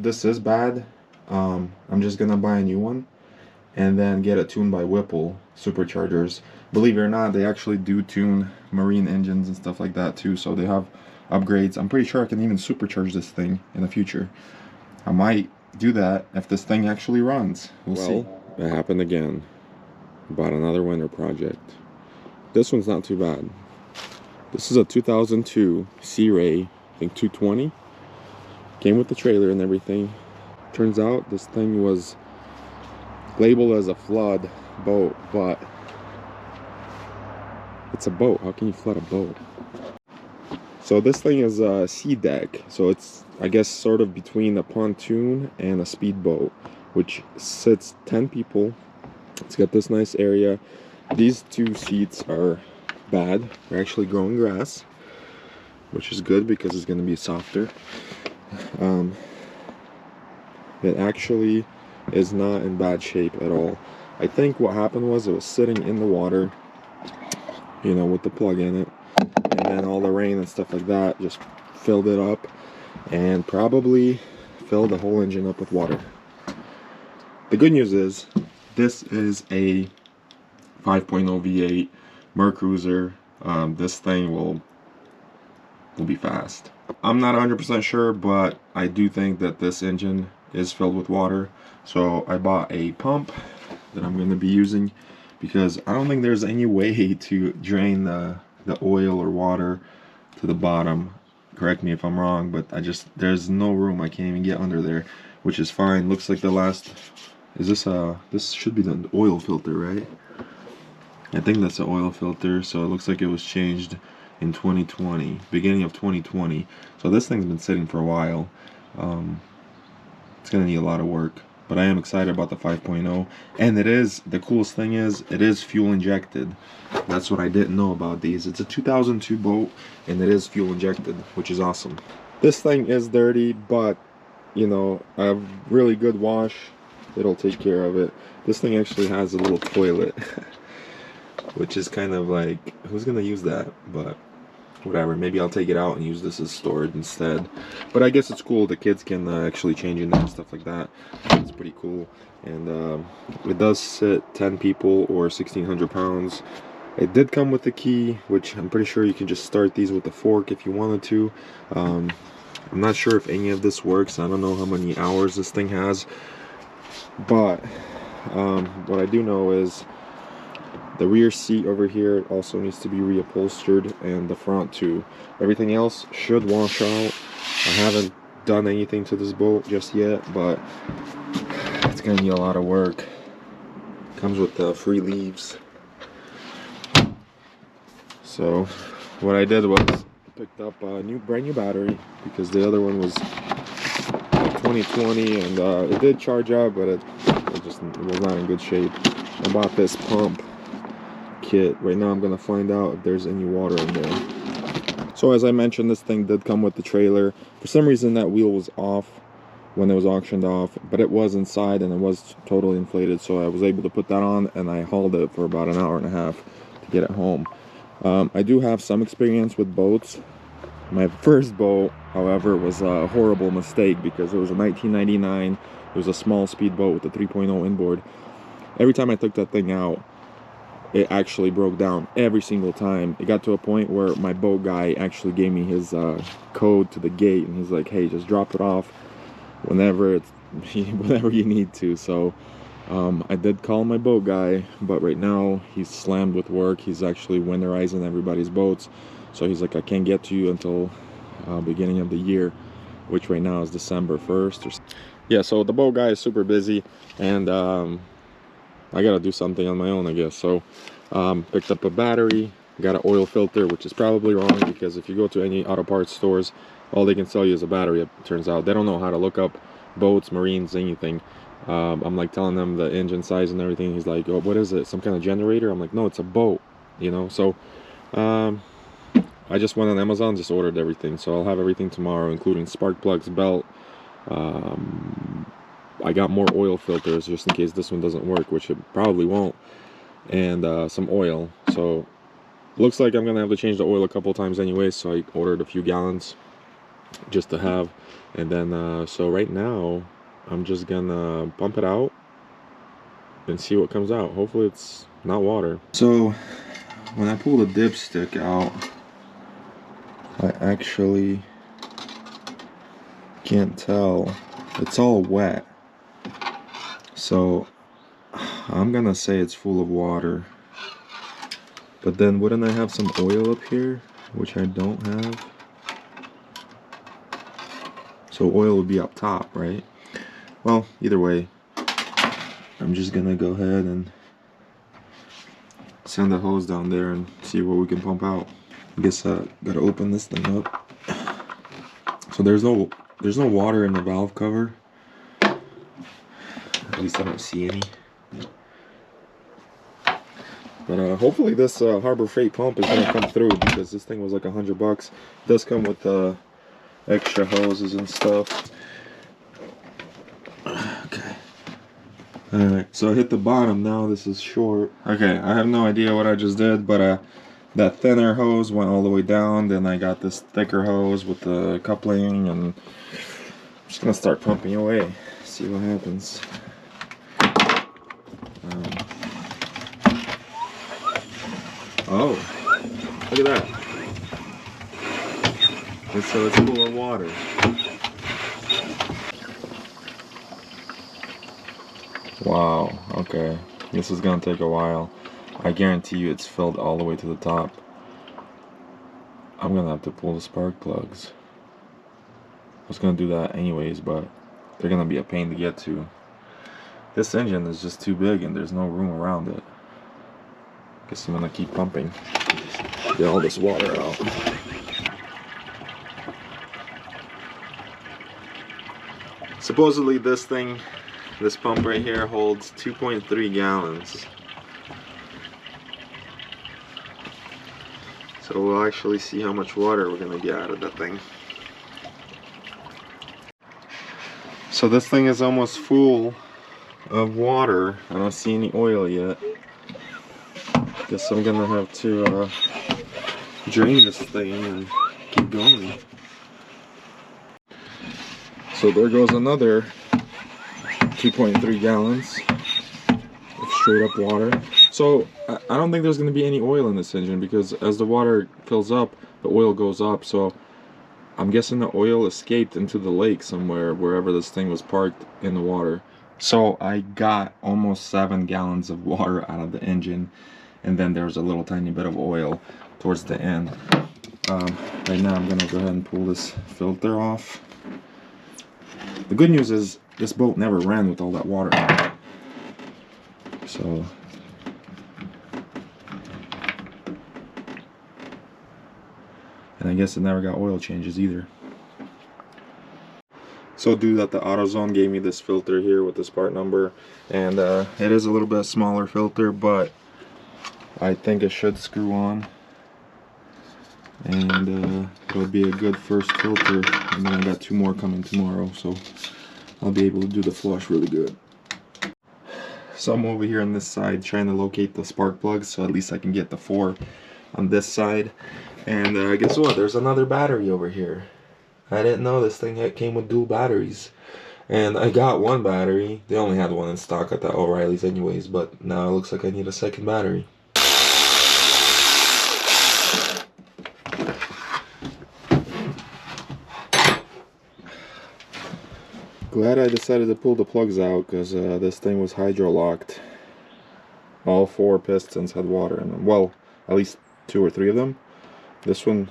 This is bad. I'm just gonna buy a new one and then get it tuned by Whipple superchargers. Believe it or not, they actually do tune marine engines and stuff like that too, so they have upgrades. I'm pretty sure I can even supercharge this thing in the future. I might do that if this thing actually runs. We'll see. It happened again. Bought another winter project. This one's not too bad. This is a 2002 SeaRay, I think 220. Came with the trailer and everything. Turns out this thing was labeled as a flood boat, but it's a boat. How can you flood a boat? So this thing is a sea deck. So it's, I guess, sort of between a pontoon and a speedboat, which sits 10 people. It's got this nice area. These two seats are bad. They're actually growing grass, which is good because it's going to be softer. It actually is not in bad shape at all. I think what happened was it was sitting in the water, you know, with the plug in it, and then all the rain and stuff like that just filled it up and probably filled the whole engine up with water. The good news is this is a 5.0 V8 Mercruiser. This thing will be fast. I'm not 100% sure, but I do think that this engine is filled with water. So I bought a pump that I'm going to be using because I don't think there's any way to drain the oil or water to the bottom. Correct me if I'm wrong, but there's no room. I can't even get under there, which is fine. Looks like the last, this should be the oil filter, right? I think that's the oil filter. So it looks like it was changed in 2020, beginning of 2020. So this thing's been sitting for a while. It's gonna need a lot of work, but I am excited about the 5.0. And it is, the coolest thing is, it is fuel injected. That's what I didn't know about these. It's a 2002 boat, and it is fuel injected, which is awesome. This thing is dirty, but you know, a really good wash, it'll take care of it. This thing actually has a little toilet, which is kind of like, who's gonna use that? But whatever, maybe I'll take it out and use this as storage instead. But I guess it's cool, the kids can actually change in there and stuff like that. It's pretty cool. And it does sit 10 people or 1,600 pounds. It did come with the key, which I'm pretty sure you can just start these with the fork if you wanted to. I'm not sure if any of this works. I don't know how many hours this thing has, but what I do know is the rear seat over here also needs to be reupholstered, and the front too. Everything else should wash out. I haven't done anything to this boat just yet, but it's gonna need a lot of work. Comes with the free leaves. So what I did was picked up a brand new battery because the other one was 2020, and it did charge up, but it was not in good shape. I bought this pump kit. Right now I'm gonna find out if there's any water in there. So as I mentioned, this thing did come with the trailer. For some reason that wheel was off when it was auctioned off, but it was inside and it was totally inflated, so I was able to put that on, and I hauled it for about an hour and a half to get it home. I do have some experience with boats. My first boat, however, was a horrible mistake because it was a 1999. It was a small speedboat with a 3.0 inboard. Every time I took that thing out, it actually broke down every single time. It got to a point where my boat guy actually gave me his code to the gate, and he's like, hey, just drop it off whenever you need to. So I did call my boat guy, but right now he's slammed with work. He's actually winterizing everybody's boats, so he's like, I can't get to you until beginning of the year, which right now is December 1st. Yeah, so the boat guy is super busy, and I gotta do something on my own, I guess. So picked up a battery, got an oil filter, which is probably wrong because if you go to any auto parts stores, all they can sell you is a battery. It turns out they don't know how to look up boats, marines, anything. I'm like telling them the engine size and everything. He's like, oh, what is it, some kind of generator? I'm like, no, it's a boat, you know. So I just went on Amazon, just ordered everything, so I'll have everything tomorrow, including spark plugs, belt. I got more oil filters just in case this one doesn't work, which it probably won't, and some oil. So looks like I'm gonna have to change the oil a couple times anyway, so I ordered a few gallons. just to have. And then so right now I'm just gonna pump it out and see what comes out. Hopefully it's not water. So when I pull the dipstick out, I actually can't tell. It's all wet. So I'm gonna say it's full of water. But then wouldn't I have some oil up here, which I don't have? So oil would be up top, right? Well, either way, I'm just gonna go ahead and send the hose down there and see what we can pump out. I guess I gotta open this thing up. So there's no water in the valve cover. At least I don't see any. But hopefully this Harbor Freight pump is gonna come through, because this thing was like $100. It does come with extra hoses and stuff. Okay. Alright, so I hit the bottom now. This is short. Okay, I have no idea what I just did, but that thinner hose went all the way down. Then I got this thicker hose with the coupling, and I'm just gonna start pumping away. See what happens. Oh, look at that. So it's full of water. Wow, okay. This is gonna take a while. I guarantee you it's filled all the way to the top. I'm gonna have to pull the spark plugs. I was gonna do that anyways, but they're gonna be a pain to get to. This engine is just too big and there's no room around it. Guess I'm gonna keep pumping. Get all this water out. Supposedly this pump right here holds 2.3 gallons. So we'll actually see how much water we're gonna get out of that thing. So this thing is almost full of water. I don't see any oil yet. Guess I'm gonna have to drain this thing and keep going. So there goes another 2.3 gallons of straight up water. So I don't think there's going to be any oil in this engine, because as the water fills up, the oil goes up. So I'm guessing the oil escaped into the lake somewhere, wherever this thing was parked in the water. So I got almost 7 gallons of water out of the engine, and then there's a little tiny bit of oil towards the end. Right now I'm going to go ahead and pull this filter off. The good news is this boat never ran with all that water in it. So and I guess it never got oil changes either. So due that the AutoZone gave me this filter here with this part number, and it is a little bit smaller filter, but I think it should screw on, and it'll be a good first filter. And then I got 2 more coming tomorrow, so I'll be able to do the flush really good. So I'm over here on this side trying to locate the spark plugs, so at least I can get the 4 on this side. And guess what? There's another battery over here. I didn't know this thing came with dual batteries. And I got 1 battery. They only had 1 in stock at the O'Reilly's anyways, but now it looks like I need a second battery. Glad I decided to pull the plugs out, because this thing was hydro locked. All 4 pistons had water in them. Well, at least 2 or 3 of them. This one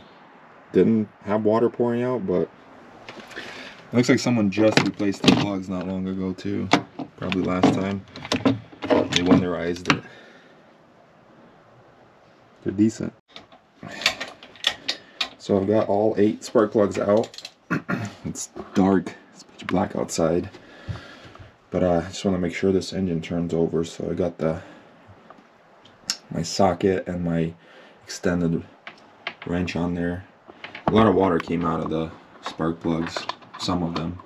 didn't have water pouring out, but it looks like someone just replaced the plugs not long ago too. Probably last time. They winterized it. They're decent. So I've got all 8 spark plugs out. It's dark. It's pitch black outside. But I just want to make sure this engine turns over. So I got my socket and my extended wrench on there. A lot of water came out of the spark plugs, some of them.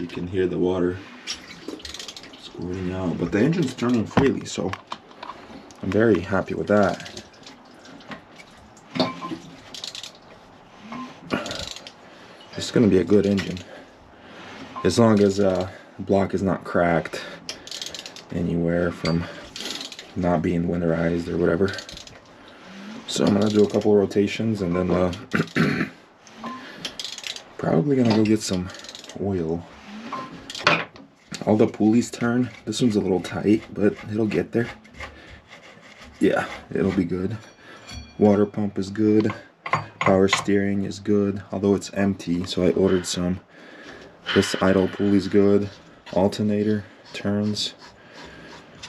You can hear the water squirting out, but the engine's turning freely, so I'm very happy with that. It's gonna be a good engine, as long as the block is not cracked anywhere from not being winterized or whatever. So I'm gonna do a couple of rotations and then probably gonna go get some oil. All the pulleys turn. This one's a little tight, but it'll get there. Yeah, it'll be good. Water pump is good. Power steering is good, although it's empty, so I ordered some. This idle pulley's good. Alternator turns.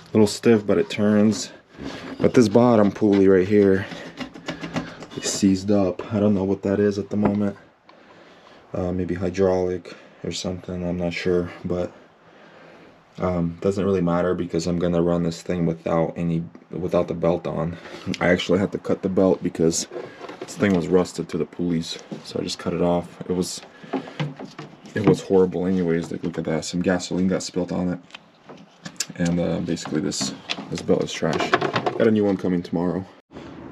A little stiff, but it turns. But this bottom pulley right here is seized up. I don't know what that is at the moment. Maybe hydraulic or something, I'm not sure, but doesn't really matter because I'm gonna run this thing without the belt on. I actually had to cut the belt because this thing was rusted to the pulleys, so I just cut it off. It was horrible anyways. Like, look at that, some gasoline got spilled on it, and basically this belt is trash. Got a new one coming tomorrow.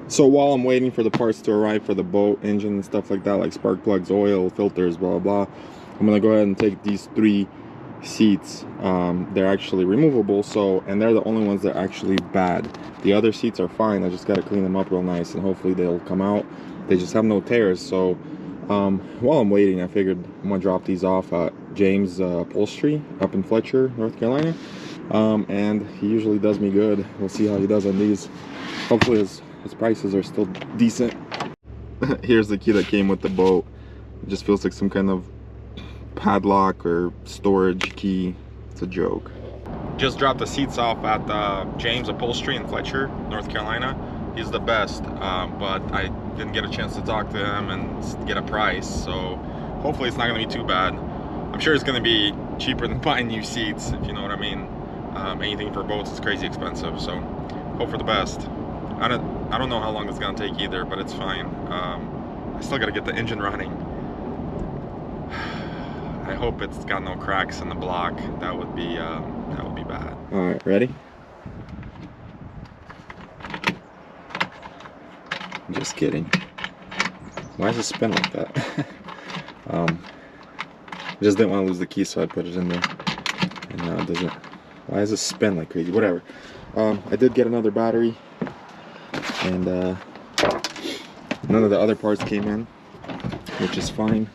So while I'm waiting for the parts to arrive for the boat, engine and stuff like that, like spark plugs, oil, filters, blah blah blah, I'm gonna go ahead and take these 3 seats. They're actually removable, so, and they're the only ones that are actually bad. The other seats are fine. I just got to clean them up real nice and hopefully they'll come out. They just have no tears. So while I'm waiting, I figured I'm gonna drop these off at James Upholstery up in Fletcher, North Carolina, and he usually does me good. We'll see how he does on these. Hopefully his prices are still decent. Here's the key that came with the boat. It just feels like some kind of padlock or storage key. It's a joke. Just dropped the seats off at James Upholstery in Fletcher, North Carolina. He's the best, but I didn't get a chance to talk to him and get a price, so hopefully it's not going to be too bad. I'm sure it's going to be cheaper than buying new seats, if you know what I mean. Anything for boats is crazy expensive, so hope for the best. I don't know how long it's going to take either, but it's fine. I still got to get the engine running. I hope it's got no cracks in the block. That would be bad. All right, ready? Just kidding. Why does it spin like that? I just didn't want to lose the key, so I put it in there. And now it doesn't. Why does it spin like crazy? Whatever. I did get another battery, and none of the other parts came in, which is fine.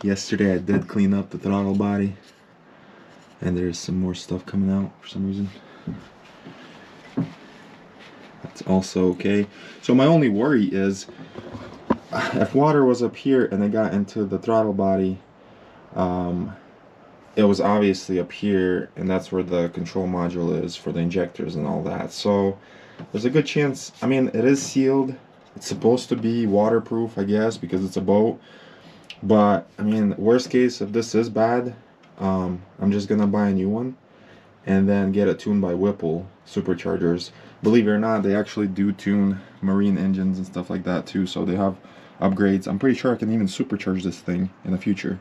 Yesterday I did clean up the throttle body, and there's some more stuff coming out for some reason. That's also okay. So my only worry is if water was up here and it got into the throttle body, it was obviously up here, and that's where the control module is for the injectors and all that. So there's a good chance. I mean, it is sealed. It's supposed to be waterproof, I guess, because it's a boat. But I mean, worst case, if this is bad, I'm just gonna buy a new one and then get it tuned by Whipple superchargers. Believe it or not, they actually do tune marine engines and stuff like that too, so they have upgrades. I'm pretty sure I can even supercharge this thing in the future.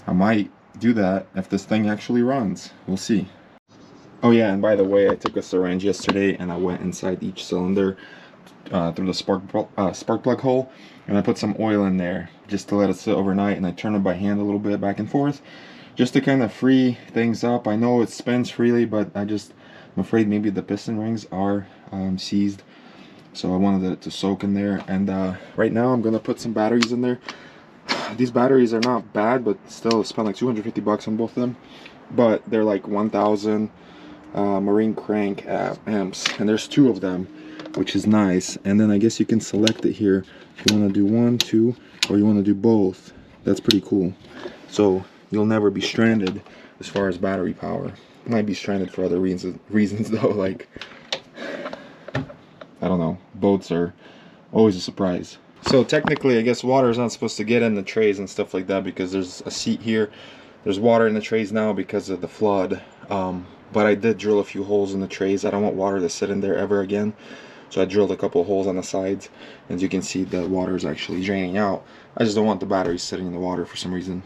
I might do that if this thing actually runs. We'll see. Oh yeah, and by the way, I took a syringe yesterday and I went inside each cylinder through the spark plug hole, and I put some oil in there just to let it sit overnight, and I turn it by hand a little bit back and forth just to kind of free things up. I know it spins freely, but I'm afraid maybe the piston rings are seized, so I wanted it to soak in there. And right now I'm gonna put some batteries in there. These batteries are not bad, but still, I spent like 250 bucks on both of them, but they're like 1000 marine crank amps, and there's 2 of them, which is nice. And then I guess you can select it here if you want to do 1, 2, or you want to do both. That's pretty cool. So you'll never be stranded as far as battery power. You might be stranded for other reasons though, like, I don't know, boats are always a surprise. So technically, I guess water is not supposed to get in the trays and stuff like that because there's a seat here. There's water in the trays now because of the flood. But I did drill a few holes in the trays. I don't want water to sit in there ever again. So I drilled a couple of holes on the sides. As you can see, the water is actually draining out. I just don't want the batteries sitting in the water for some reason.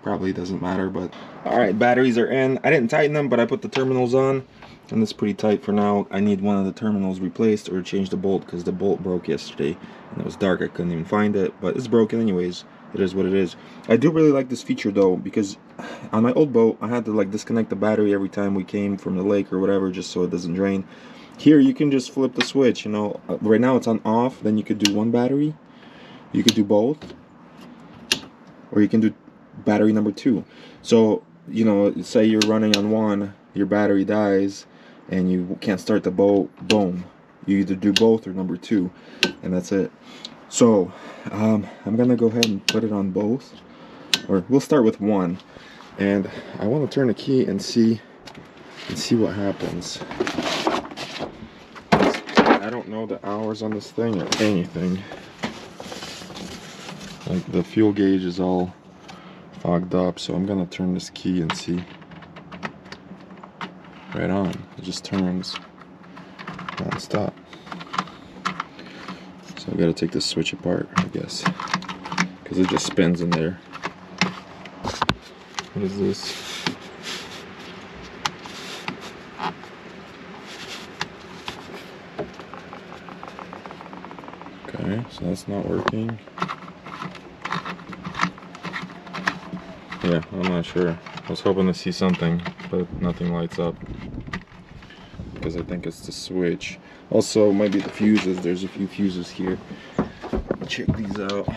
Probably doesn't matter, but... Alright, batteries are in. I didn't tighten them, but I put the terminals on. and it's pretty tight for now. I need one of the terminals replaced or change the bolt because the bolt broke yesterday and it was dark. I couldn't even find it, but it's broken anyways. It is what it is. I do really like this feature though, because on my old boat I had to like disconnect the battery every time we came from the lake or whatever, just so it doesn't drain. Here you can just flip the switch, you know. Right now it's on off, then you could do one battery, you could do both, or you can do battery number 2. So, you know, say you're running on one, your battery dies and you can't start the boat, boom, you either do both or number 2, and that's it. So I'm gonna go ahead and put it on both, or we'll start with one, and I want to turn the key and see what happens. I don't know the hours on this thing or anything. Like, the fuel gauge is all fogged up, so I'm gonna turn this key and see. Right on, it just turns non-stop. So I gotta take this switch apart, I guess, because it just spins in there. What is this? Okay, so that's not working. Yeah, I'm not sure. I was hoping to see something, but nothing lights up, because I think it's the switch. Also, might be the fuses. There's a few fuses here. Check these out.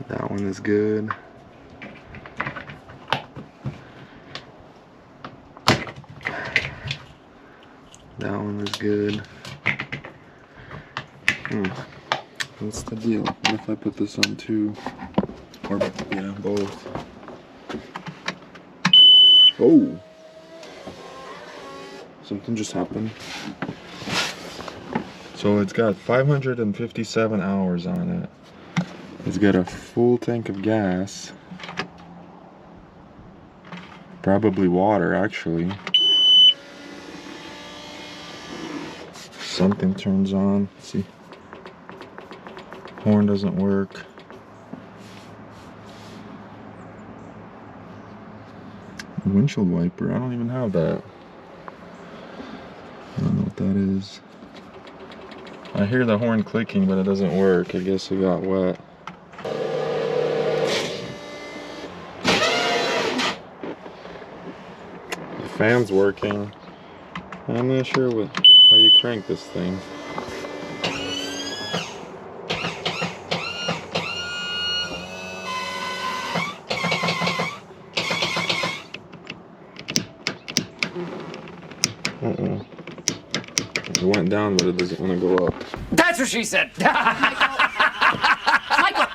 That one is good. That one is good. What's the deal? What if I put this on 2? Or, yeah, both. Oh! Something just happened. So it's got 557 hours on it. It's got a full tank of gas. Probably water, actually. Something turns on. Let's see. Horn doesn't work. Windshield wiper, I don't even have that. I don't know what that is. I hear the horn clicking, but it doesn't work. I guess it got wet. The fan's working. I'm not sure how you crank this thing. It went down, but it doesn't want to go up. That's what she said. Michael.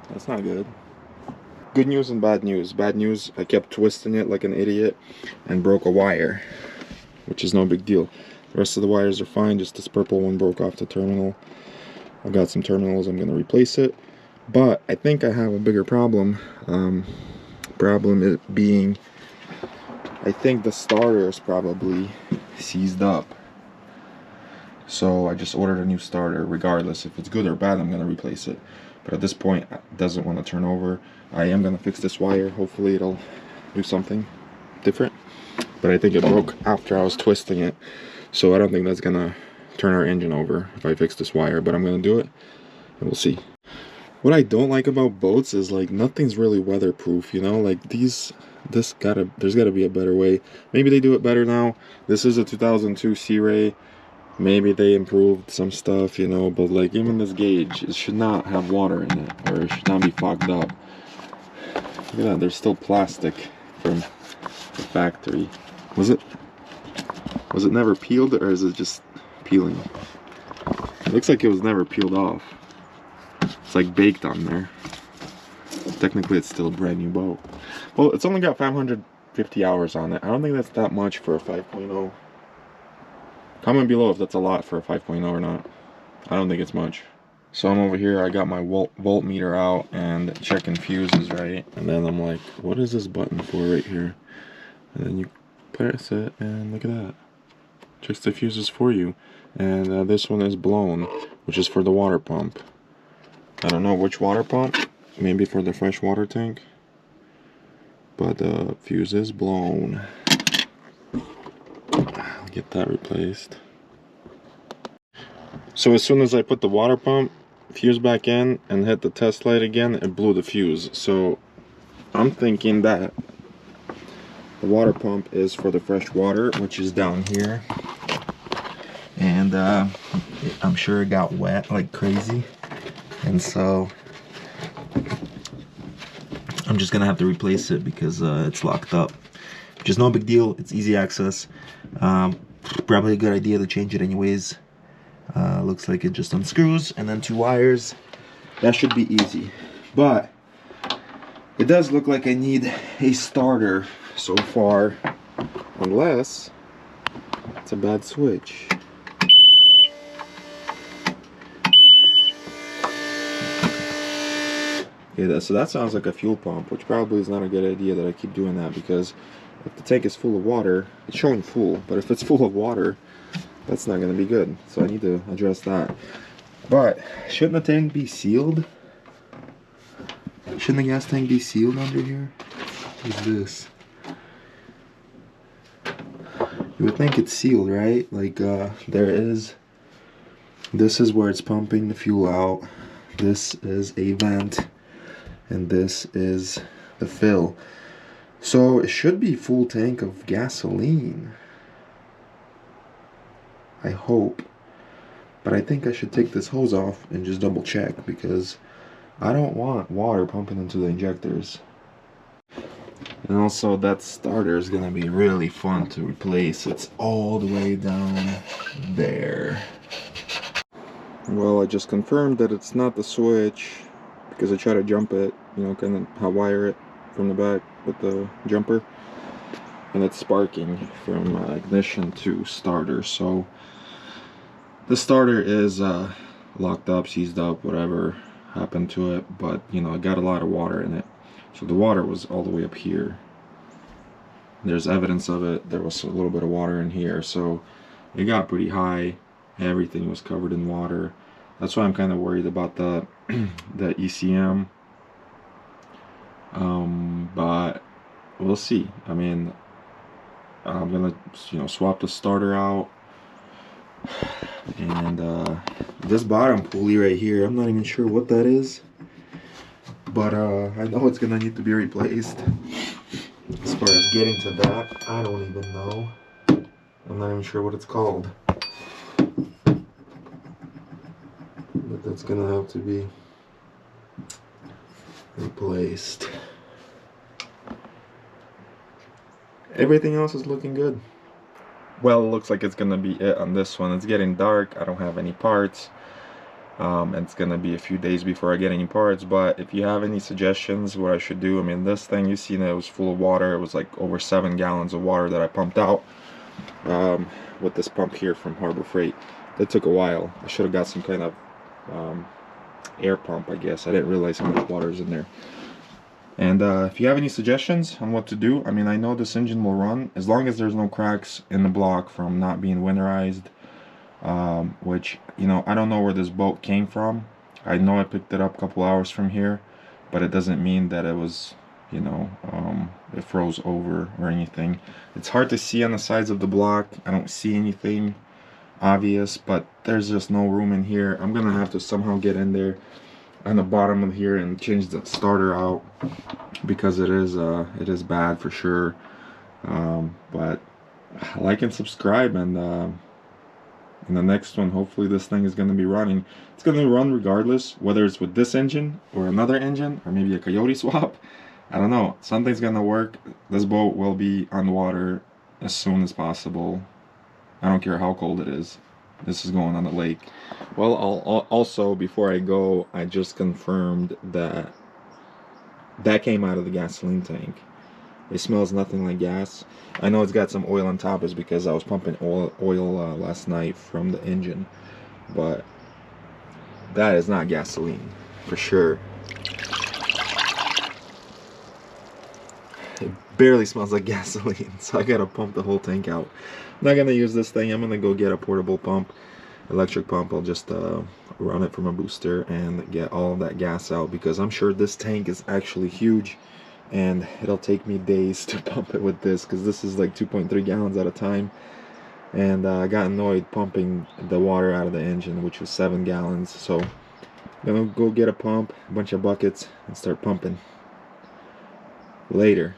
That's not good. Good news and bad news. Bad news, I kept twisting it like an idiot and broke a wire, which is no big deal. The rest of the wires are fine, just this purple one broke off the terminal. I've got some terminals, I'm going to replace it. But I think I have a bigger problem. Problem it being, I think the starter is probably seized up. So I just ordered a new starter. Regardless if it's good or bad, I'm going to replace it. But at this point, it doesn't want to turn over. I am going to fix this wire. Hopefully it'll do something different. But I think it broke after I was twisting it. So I don't think that's going to turn our engine over if I fix this wire. But I'm going to do it, and we'll see. What I don't like about boats is, like, nothing's really weatherproof, you know? Like, there's gotta be a better way. Maybe they do it better now. This is a 2002 SeaRay. Maybe they improved some stuff, you know, but like even this gauge, it should not have water in it, or it should not be fogged up. Look at that, there's still plastic from the factory. Was it never peeled, or is it just peeling? It looks like it was never peeled off. It's like baked on there. Technically it's still a brand new boat. Well, it's only got 550 hours on it. I don't think that's that much for a 5.0. Comment below if that's a lot for a 5.0 or not. I don't think it's much. So I'm over here, I got my voltmeter out and checking fuses, right? And then I'm like, what is this button for right here? And then press it, and look at that. Checks the fuses for you. And this one is blown, which is for the water pump. I don't know which water pump, maybe for the fresh water tank, but the fuse is blown. I'll get that replaced. So as soon as I put the water pump fuse back in and hit the test light again, it blew the fuse. So I'm thinking that the water pump is for the fresh water, which is down here. And I'm sure it got wet like crazy. And so I'm just gonna have to replace it because it's locked up. Which is no big deal, it's easy access. Probably a good idea to change it anyways. Looks like it just unscrews and then 2 wires. That should be easy. But it does look like I need a starter so far, unless it's a bad switch. Yeah, so that sounds like a fuel pump, which probably is not a good idea that I keep doing that, because if the tank is full of water, it's showing full, but if it's full of water, that's not going to be good. So I need to address that. But shouldn't the tank be sealed? Shouldn't the gas tank be sealed under here? What is this? You would think it's sealed, right? Like there is. This is where it's pumping the fuel out. This is a vent. And this is the fill. So it should be full tank of gasoline. I hope. But I think I should take this hose off and just double check, because I don't want water pumping into the injectors. And also that starter is gonna be really fun to replace. It's all the way down there. Well, I just confirmed that it's not the switch, because I tried to jump it, you know, kind of wire it from the back with the jumper, and it's sparking from ignition to starter. So the starter is locked up, seized up, whatever happened to it, but you know, it got a lot of water in it. So the water was all the way up here. There's evidence of it. There was a little bit of water in here, so it got pretty high. Everything was covered in water. That's why I'm kind of worried about the the ECM. But we'll see. I mean, I'm gonna, you know, swap the starter out, and this bottom pulley right here, I'm not even sure what that is, but I know it's gonna need to be replaced. As far as getting to that, I don't even know. I'm not even sure what it's called. But that's gonna have to be replaced. Everything else is looking good. Well, it looks like it's gonna be it on this one. It's getting dark. I don't have any parts. And it's gonna be a few days before I get any parts. But if you have any suggestions what I should do, I mean, this thing, you seen it was full of water. It was like over 7 gallons of water that I pumped out with this pump here from Harbor Freight. It took a while. I should have got some kind of air pump, I guess. I didn't realize how much water is in there. And if you have any suggestions on what to do, I mean, I know this engine will run as long as there's no cracks in the block from not being winterized, which, you know, I don't know where this boat came from. I know I picked it up a couple hours from here, but it doesn't mean that it was, you know, it froze over or anything. It's hard to see on the sides of the block. I don't see anything obvious, but there's just no room in here. I'm gonna have to somehow get in there on the bottom of here and change the starter out, because it is bad for sure. But like and subscribe, and in the next one, hopefully this thing is going to be running. It's going to run regardless, whether it's with this engine or another engine, or maybe a Coyote swap. I don't know, something's going to work. This boat will be on the water as soon as possible. I don't care how cold it is. This is going on the lake. Well, also, before I go, I just confirmed that that came out of the gasoline tank. It smells nothing like gas. I know it's got some oil on top, is because I was pumping oil last night from the engine, but that is not gasoline for sure. It barely smells like gasoline. So I gotta pump the whole tank out. I'm not gonna use this thing. I'm gonna go get a portable pump, electric pump. I'll just run it from a booster and get all of that gas out, because I'm sure this tank is actually huge and it'll take me days to pump it with this, because this is like 2.3 gallons at a time. And I got annoyed pumping the water out of the engine, which was 7 gallons. So I'm gonna go get a pump, a bunch of buckets, and start pumping later.